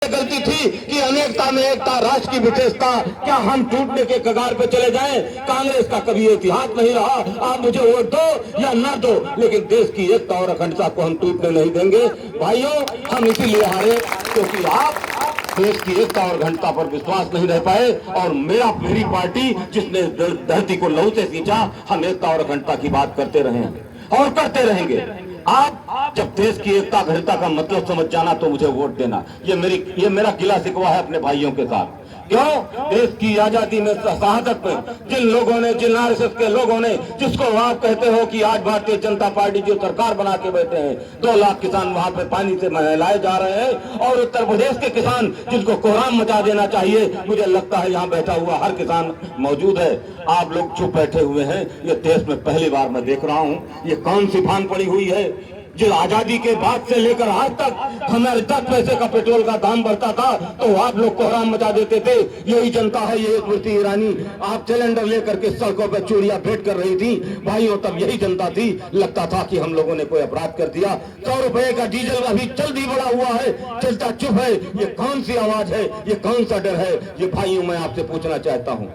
गलती थी कि अनेकता में एकता, राष्ट्र की विशेषता, क्या हम टूटने के कगार पे चले जाएं? कांग्रेस का कभी इतिहास नहीं रहा। आप मुझे वोट दो या न दो, लेकिन देश की एकता और अखंडता को हम टूटने नहीं देंगे। भाइयों, हम इसीलिए हारे क्योंकि आप देश की एकता और अखंडता पर विश्वास नहीं रह पाए, और मेरी पार्टी जिसने धरती को लहू से सींचा, हम एकता और अखंडता की बात करते रहे और करते रहेंगे। आप जब देश की एकता अखंडता का मतलब समझ जाना तो मुझे वोट देना। ये मेरा गिला शिकवा है अपने भाइयों के साथ। क्यों? देश की आजादी में, शहादत में जिन लोगों ने, जिन आरएसएस के लोगों ने, जिसको आप कहते हो कि आज भारतीय जनता पार्टी जो सरकार बना के बैठे हैं, 2 लाख किसान वहां पे पानी से महलाए जा रहे हैं, और उत्तर प्रदेश के किसान जिनको कोहराम मचा देना चाहिए, मुझे लगता है यहाँ बैठा हुआ हर किसान मौजूद है। आप लोग चुप बैठे हुए हैं। ये देश में पहली बार मैं देख रहा हूँ ये कौन सी भान पड़ी हुई है। जो आजादी के बाद से लेकर आज तक हमारे 10 पैसे का पेट्रोल का दाम बढ़ता था तो आप लोग कोहराम मचा देते थे। यही जनता है, ये स्मृति ईरानी आप सिलेंडर लेकर के सड़कों पर चूड़ियां भेंट कर रही थी। भाइयों, तब यही जनता थी। लगता था कि हम लोगों ने कोई अपराध कर दिया। 100 रुपए का डीजल अभी जल्दी बढ़ा हुआ है, चलता चुप है। ये कौन सी आवाज है? ये कौन सा डर है? ये भाइयों मैं आपसे पूछना चाहता हूँ,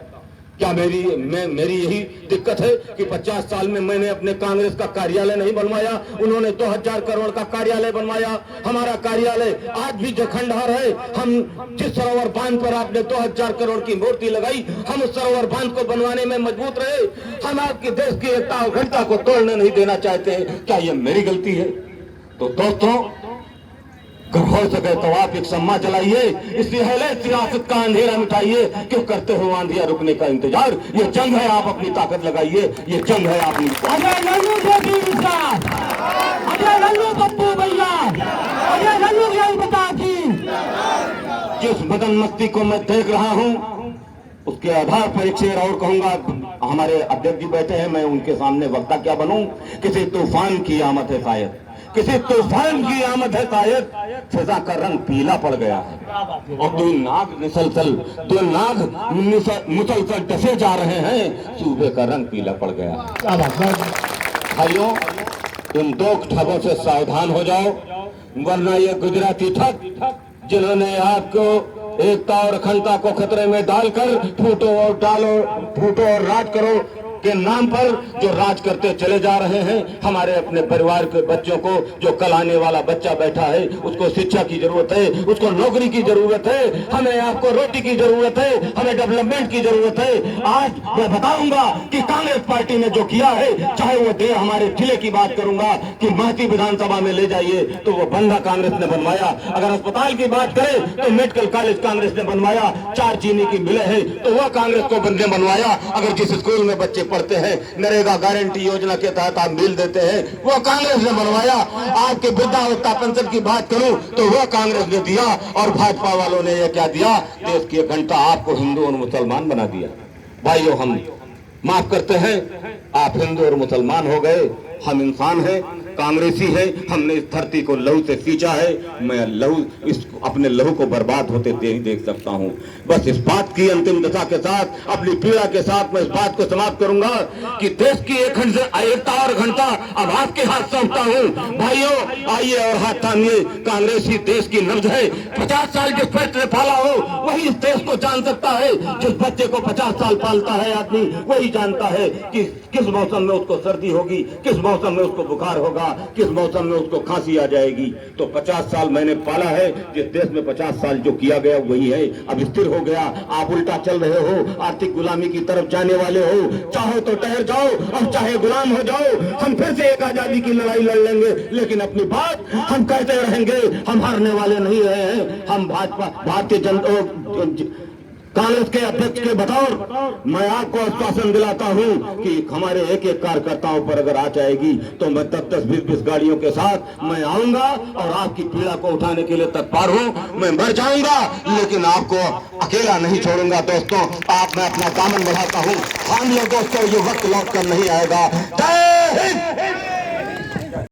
क्या मेरी यही दिक्कत है कि 50 साल में मैंने अपने कांग्रेस का कार्यालय नहीं बनवाया? उन्होंने 2000 करोड़ का कार्यालय बनवाया। हमारा कार्यालय आज भी खंडहर है। हम जिस सरोवर बांध पर आपने 2000 करोड़ की मूर्ति लगाई, हम उस सरोवर बांध को बनवाने में मजबूत रहे। हम आपके देश की एकता और अखंडता को तोड़ने नहीं देना चाहते। क्या ये मेरी गलती है? तो दोस्तों, अगर हो सके तो आप एक सम्मा चलाइए, इसलिए सियासत का अंधेरा मिटाइए। क्यों करते हो आंधिया रुकने का इंतजार? ये जंग है, आप अपनी ताकत लगाइए। ये जंग है, आप अजय लल्लू पप्पू भैया, अजय लल्लू बता जी। जिस बदन मस्ती को मैं देख रहा हूँ उसके आधार पर एक शेर और कहूंगा। हमारे अध्यक्ष जी बैठे हैं, मैं उनके सामने वक्ता क्या बनूं? किसी तूफान की आमद है शायद, किसी तूफान की आमद है शायद, फिजा का रंग पीला पड़ गया है और दो नाग मुसलसल डसे जा रहे हैं, सूबे का रंग पीला पड़ गया। भाइयों, इन 2 ठगों से सावधान हो जाओ, वरना ये गुजराती ठग जिन्होंने आपको एकता और अखंडता को खतरे में डालकर फूटो और राज करो के नाम पर जो राज करते चले जा रहे हैं। हमारे अपने परिवार के बच्चों को, जो कल आने वाला बच्चा बैठा है, उसको शिक्षा की जरूरत है, उसको नौकरी की जरूरत है, हमें आपको रोटी की जरूरत है, हमें डेवलपमेंट की जरूरत है। आज मैं बताऊंगा कि कांग्रेस पार्टी ने जो किया है, चाहे वो दे हमारे जिले की बात करूंगा कि महती विधानसभा में ले जाइए तो वो बंधा कांग्रेस ने बनवाया। अगर अस्पताल की बात करें तो मेडिकल कॉलेज कांग्रेस ने बनवाया। 4 चीनी की मिलें हैं तो वह कांग्रेस को बंदे बनवाया। अगर जिस स्कूल में बच्चे पढ़ते हैं, नरेगा गारंटी योजना के तहत आप मिल देते हैं, वो कांग्रेस ने बनवाया। आपके वृद्धावस्था पेंशन की बात करूं तो वो कांग्रेस ने दिया, और भाजपा वालों ने ये क्या दिया? देश की अखंडता आपको हिंदू और मुसलमान बना दिया। भाइयों, हम माफ करते हैं, आप हिंदू और मुसलमान हो गए, हम इंसान हैं, कांग्रेसी है। हमने इस धरती को लहू से सींचा है। मैं अपने लहू को बर्बाद होते देख सकता हूं। बस इस बात की अंतिम दशा के साथ, अपनी पीड़ा के साथ मैं इस बात को समाप्त करूंगा कि देश की एकता और अखंडता अब आपके हाथ सौंपता हूं। भाइयों, आइए और हाथ थामिए। कांग्रेस ही देश की नब्ज है। 50 साल जिस पेट ने पाला हो वही इस देश को जान सकता है। जिस बच्चे को 50 साल पालता है आदमी, वही जानता है कि किस मौसम में उसको सर्दी होगी, किस मौसम में उसको बुखार होगा, किस मौसम में उसको खांसी आ जाएगी। तो 50 साल मैंने पाला है। जिस देश में 50 साल जो किया गया वही है। अब स्थिर हो गया, आप उल्टा चल रहे हो, आर्थिक गुलामी की तरफ जाने वाले हो। चाहो तो ठहर जाओ और चाहे गुलाम हो जाओ। हम फिर से एक आजादी की लड़ाई लड़ लेंगे, लेकिन अपनी बात हम कहते रहेंगे। हम हारने वाले नहीं रहे हैं। हम भारतीय जनता कांग्रेस के अध्यक्ष के बतौर मैं आपको आश्वासन दिलाता हूं कि हमारे एक कार्यकर्ताओं पर अगर आ जाएगी तो मैं 10-10, 20-20 गाड़ियों के साथ मैं आऊंगा और आपकी पीड़ा को उठाने के लिए तत्पर हूं। मैं मर जाऊंगा लेकिन आपको अकेला नहीं छोड़ूंगा। दोस्तों, आप मैं अपना दामन बढ़ाता हूं। थाम लो दोस्तों, ये वक्त लौट कर नहीं आएगा। जय हिंद।